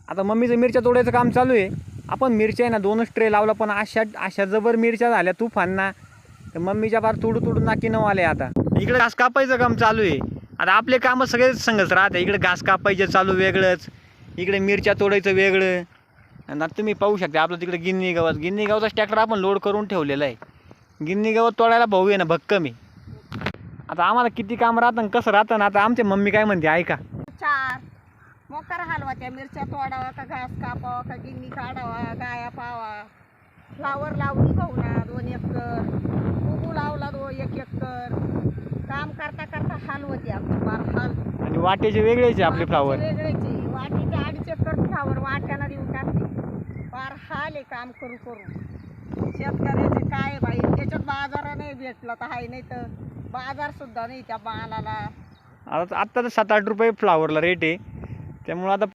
आता मम्मीचं मिरच्या तोडायचं काम चालू आहे. आपण मिरच्या आहे ना 2च ट्रे लावला, पण अशा जबर मिरच्या झाल्या तुफानना, तर मम्मीच्या फार तुडून नाकी नऊ आले. आता इकडे घास कापायचं काम चालू आहे. आता आपले कामं सगळे संगच राहते. इकडे घास कापायचं चालू वेगळंच, इकडे मिरच्या तोडायचं वेगळं. आणि आता तुम्ही पाहू शकता आपलं तिकडे गिन्नी गवताच ट्रॅक्टर आपण लोड करून ठेवलेलं आहे. गिन्नी गवत तोडायला भाऊ आहे ना भक्कम आहे. आता आम्हाला किती काम राहतं आणि कसं राहतं ना, आता आमची मम्मी काय म्हणते ऐका. 4 मोकर हलवा, त्या मिरच्या तोडावा का घास कापावा का गिन्नी काढावा, गाया पावा, फ्लावर लावली भाऊना 2 एकर, उगू लावला 1 एकर. काम करता करता हलवते आमची फार हाल. आणि वाटेचे वेगळेच आपले फ्लावर. वेगळेचे वाटेचे 2.5 एकर फ्लावर वाट्याला देऊन टाकते. फार हाल आहे काम करू करू. शेतकऱ्याचे काय बाई, त्याच्यात बाजार नाही भेटला तर हाय, नाही तर बाजार सुद्धा नाही त्या मालाला. आता तर 7-8 रुपये फ्लावरला रेट आहे. त्यामुळं आता